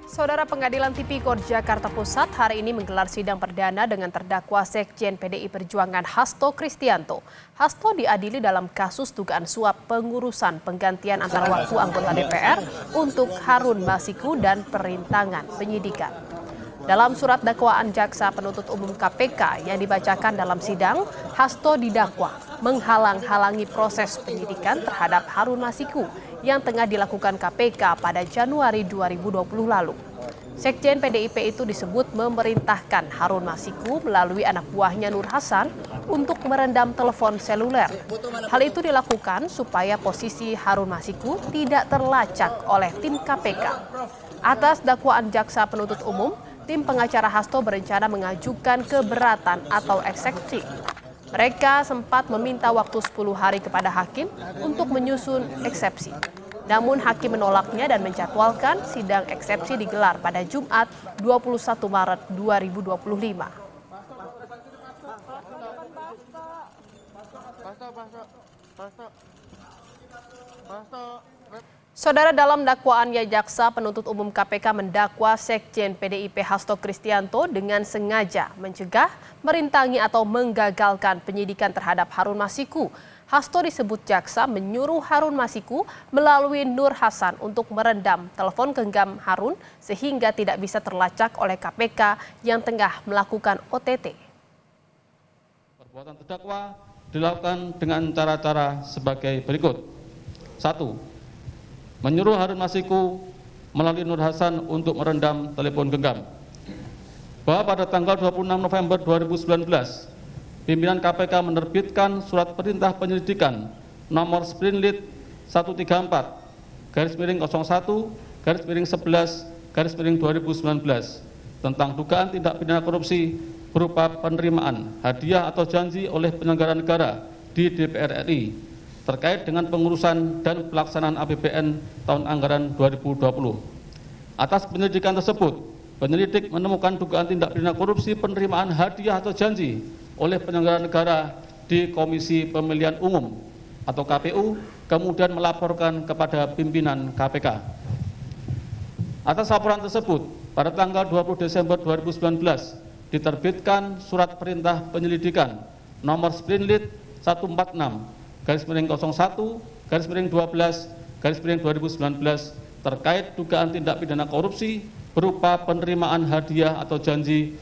Saudara Pengadilan Tipikor Jakarta Pusat hari ini menggelar sidang perdana dengan terdakwa Sekjen PDI Perjuangan Hasto Kristianto. Hasto diadili dalam kasus dugaan suap pengurusan penggantian antar waktu anggota DPR untuk Harun Masiku dan perintangan penyidikan. Dalam surat dakwaan jaksa penuntut umum KPK yang dibacakan dalam sidang, Hasto didakwa menghalang-halangi proses penyidikan terhadap Harun Masiku yang tengah dilakukan KPK pada Januari 2020 lalu. Sekjen PDIP itu disebut memerintahkan Harun Masiku melalui anak buahnya Nur Hasan untuk merendam telepon seluler. Hal itu dilakukan supaya posisi Harun Masiku tidak terlacak oleh tim KPK. Atas dakwaan jaksa penuntut umum, tim pengacara Hasto berencana mengajukan keberatan atau eksepsi. Mereka sempat meminta waktu 10 hari kepada hakim untuk menyusun eksepsi. Namun hakim menolaknya dan menjadwalkan sidang eksepsi digelar pada Jumat 21 Maret 2025. Saudara, dalam dakwaannya jaksa penuntut umum KPK mendakwa Sekjen PDIP Hasto Kristianto dengan sengaja mencegah, merintangi atau menggagalkan penyidikan terhadap Harun Masiku. Hasto disebut jaksa menyuruh Harun Masiku melalui Nur Hasan untuk merendam telepon genggam Harun sehingga tidak bisa terlacak oleh KPK yang tengah melakukan OTT. Perbuatan terdakwa dilakukan dengan cara-cara sebagai berikut. 1. Menyuruh Harun Masiku melalui Nur Hasan untuk merendam telepon genggam. Bahwa pada tanggal 26 November 2019, pimpinan KPK menerbitkan surat perintah penyelidikan nomor Sprinlit 134-01-11-2019 tentang dugaan tindak pidana korupsi berupa penerimaan, hadiah atau janji oleh penyelenggara negara di DPR RI terkait dengan pengurusan dan pelaksanaan APBN tahun anggaran 2020. Atas penyelidikan tersebut, penyelidik menemukan dugaan tindak pidana korupsi penerimaan hadiah atau janji oleh penyelenggara negara di Komisi Pemilihan Umum atau KPU, kemudian melaporkan kepada pimpinan KPK. Atas laporan tersebut, pada tanggal 20 Desember 2019, diterbitkan surat perintah penyelidikan nomor Sprinlit 146-01-12-2019 terkait dugaan tindak pidana korupsi berupa penerimaan hadiah atau janji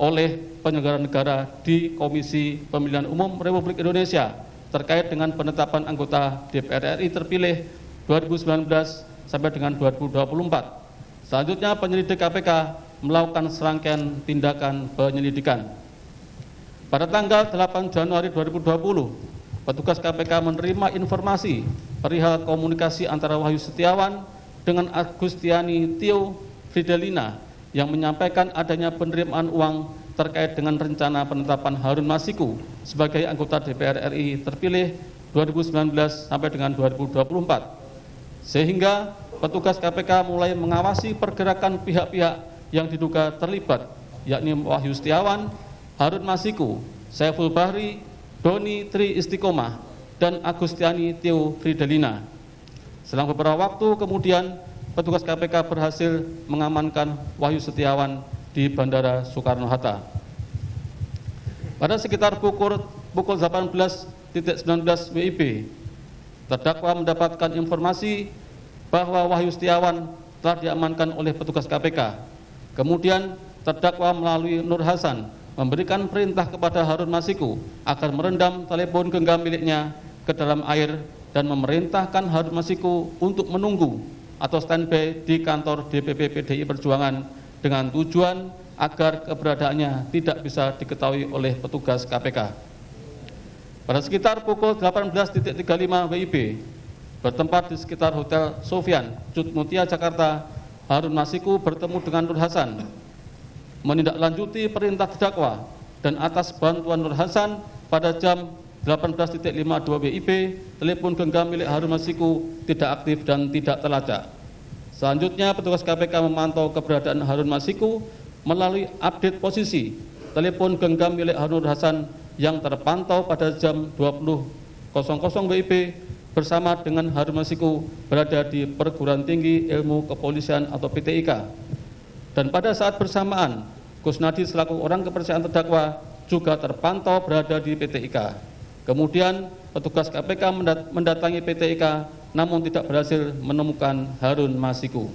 oleh penyelenggara negara di Komisi Pemilihan Umum Republik Indonesia terkait dengan penetapan anggota DPR RI terpilih 2019 sampai dengan 2024. Selanjutnya penyelidik KPK melakukan serangkaian tindakan penyelidikan. Pada tanggal 8 Januari 2020, petugas KPK menerima informasi perihal komunikasi antara Wahyu Setiawan dengan Agustiani Tio Fridelina yang menyampaikan adanya penerimaan uang terkait dengan rencana penetapan Harun Masiku sebagai anggota DPR RI terpilih 2019 sampai dengan 2024. Sehingga petugas KPK mulai mengawasi pergerakan pihak-pihak yang diduga terlibat, yakni Wahyu Setiawan, Harun Masiku, Saiful Bahri, Doni Tri Istiqomah, dan Agustiani Tio Fridelina. Selang beberapa waktu kemudian, petugas KPK berhasil mengamankan Wahyu Setiawan di Bandara Soekarno-Hatta. Pada sekitar pukul 18.19 WIB, terdakwa mendapatkan informasi bahwa Wahyu Setiawan telah diamankan oleh petugas KPK. Kemudian terdakwa melalui Nur Hasan memberikan perintah kepada Harun Masiku agar merendam telepon genggam miliknya ke dalam air dan memerintahkan Harun Masiku untuk menunggu atau standby di kantor DPP PDI Perjuangan dengan tujuan agar keberadaannya tidak bisa diketahui oleh petugas KPK. Pada sekitar pukul 18.35 WIB, bertempat di sekitar Hotel Sofian, Cut Mutia, Jakarta, Harun Masiku bertemu dengan Nur Hasan, menindaklanjuti perintah terdakwa, dan atas bantuan Nur Hasan pada jam 18.52 WIB, telepon genggam milik Harun Masiku tidak aktif dan tidak terlacak. Selanjutnya, petugas KPK memantau keberadaan Harun Masiku melalui update posisi telepon genggam milik Harun Hasan yang terpantau pada jam 20.00 WIB bersama dengan Harun Masiku berada di Perguruan Tinggi Ilmu Kepolisian atau PTIK. Dan pada saat bersamaan, Kusnadi selaku orang kepercayaan terdakwa juga terpantau berada di PT IKA. Kemudian petugas KPK mendatangi PT IKA namun tidak berhasil menemukan Harun Masiku.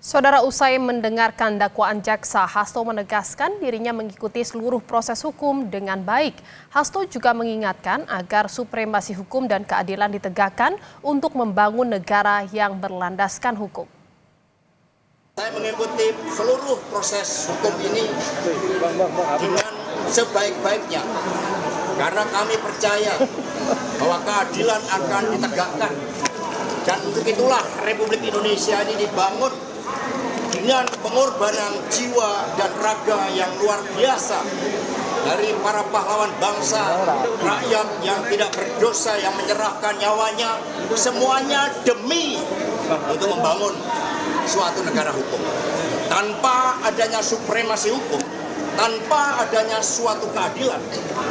Saudara, usai mendengarkan dakwaan jaksa, Hasto menegaskan dirinya mengikuti seluruh proses hukum dengan baik. Hasto juga mengingatkan agar supremasi hukum dan keadilan ditegakkan untuk membangun negara yang berlandaskan hukum. Saya mengikuti seluruh proses hukum ini dengan sebaik-baiknya. Karena kami percaya bahwa keadilan akan ditegakkan. Dan untuk itulah Republik Indonesia ini dibangun dengan pengorbanan jiwa dan raga yang luar biasa dari para pahlawan bangsa, rakyat yang tidak berdosa, yang menyerahkan nyawanya, semuanya demi untuk membangun suatu negara hukum. Tanpa adanya supremasi hukum, tanpa adanya suatu keadilan,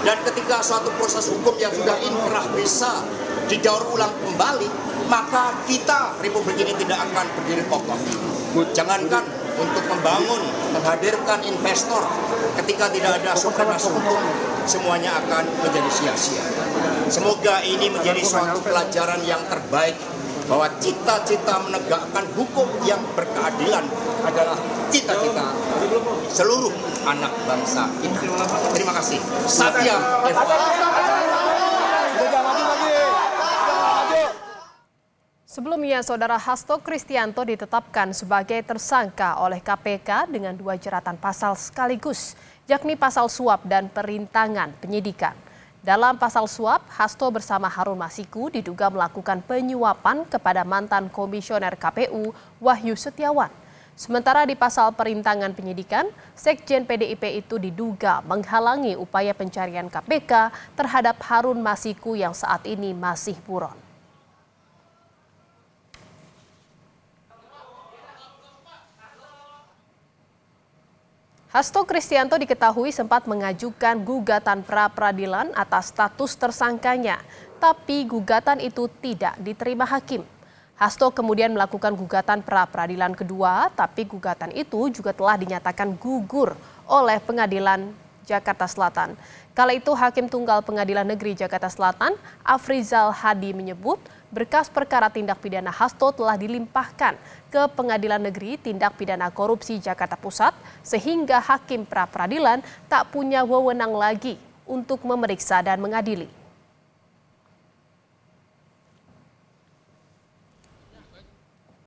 dan ketika suatu proses hukum yang sudah inkrah bisa didaur ulang kembali, maka kita, Republik ini tidak akan berdiri kokoh. Jangankan untuk membangun, menghadirkan investor, ketika tidak ada supremasi hukum, semuanya akan menjadi sia-sia. Semoga ini menjadi suatu pelajaran yang terbaik, bahwa cita-cita menegakkan hukum yang berkeadilan adalah cita-cita seluruh anak bangsa kita. Terima kasih. Satya Eva. Sebelumnya, Saudara, Hasto Kristianto ditetapkan sebagai tersangka oleh KPK dengan 2 jeratan pasal sekaligus, yakni pasal suap dan perintangan penyidikan. Dalam pasal suap, Hasto bersama Harun Masiku diduga melakukan penyuapan kepada mantan komisioner KPU Wahyu Setiawan. Sementara di pasal perintangan penyidikan, Sekjen PDIP itu diduga menghalangi upaya pencarian KPK terhadap Harun Masiku yang saat ini masih buron. Hasto Kristianto diketahui sempat mengajukan gugatan pra-peradilan atas status tersangkanya, tapi gugatan itu tidak diterima hakim. Hasto kemudian melakukan gugatan pra-peradilan kedua, tapi gugatan itu juga telah dinyatakan gugur oleh Pengadilan Jakarta Selatan. Kala itu Hakim Tunggal Pengadilan Negeri Jakarta Selatan, Afrizal Hadi menyebut berkas perkara tindak pidana Hasto telah dilimpahkan ke Pengadilan Negeri Tindak Pidana Korupsi Jakarta Pusat, sehingga hakim pra-peradilan tak punya wewenang lagi untuk memeriksa dan mengadili.